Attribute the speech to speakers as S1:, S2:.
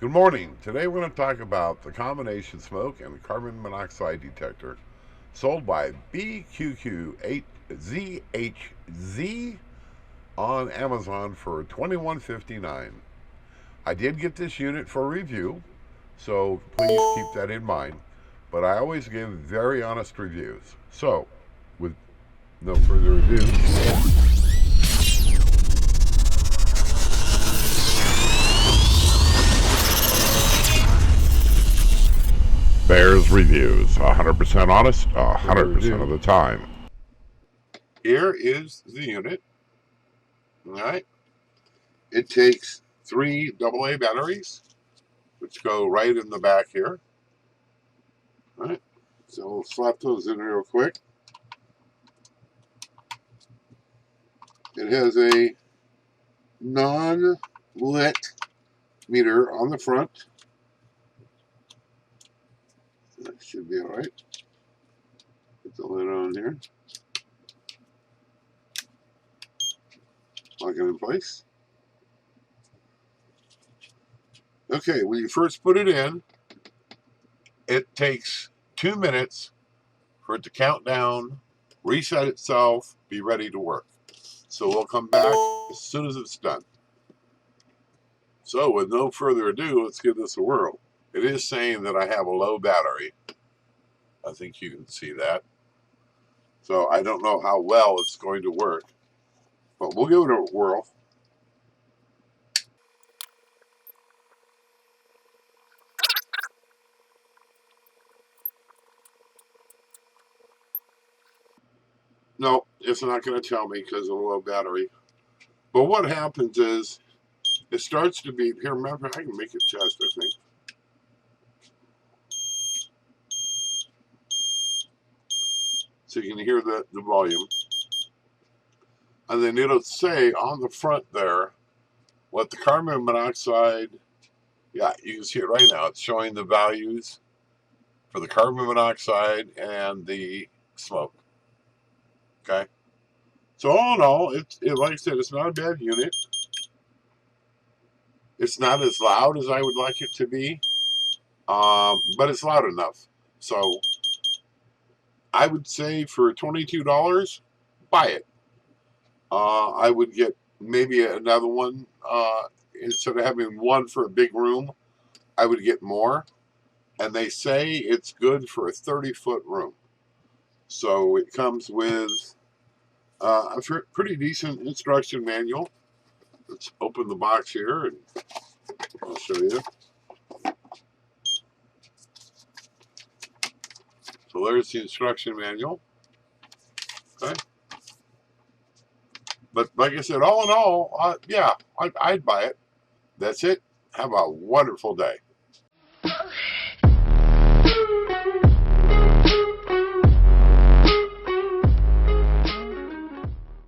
S1: Good morning. Today we're going to talk about the combination smoke and carbon monoxide detector sold by BHQQHZ on Amazon for $21.59. I did get this unit for review, so please keep that in mind. But I always give very honest reviews. So, with no further ado, Bears Reviews, 100% honest, 100% of the time. Here is the unit. All right. It takes 3 AA batteries, which go right in the back here. All right. So we'll slap those in real quick. It has a non-lit meter on the front. That should be all right. Put the lid on here. Lock it in place. Okay, when you first put it in, it takes 2 minutes for it to count down, reset itself, be ready to work. So we'll come back as soon as it's done. So with no further ado, let's give this a whirl. It is saying that I have a low battery. I think you can see that. So I don't know how well it's going to work, but we'll give it a whirl. No, it's not going to tell me because of a low battery. But what happens is it starts to beep. Here, remember, I can make it test, I think. So you can hear the volume. And then it'll say on the front there what the carbon monoxide, yeah, you can see it right now. It's showing the values for the carbon monoxide and the smoke. Okay. So all in all, like I said, it's not a bad unit. It's not as loud as I would like it to be, but it's loud enough. So I would say for $22, buy it. I would get maybe another one. Instead of having one for a big room, I would get more. And they say it's good for a 30-foot room. So it comes with a pretty decent instruction manual. Let's open the box here and I'll show you. So there's the instruction manual. Okay. But like I said, all in all, yeah, I'd buy it. That's it. Have a wonderful day.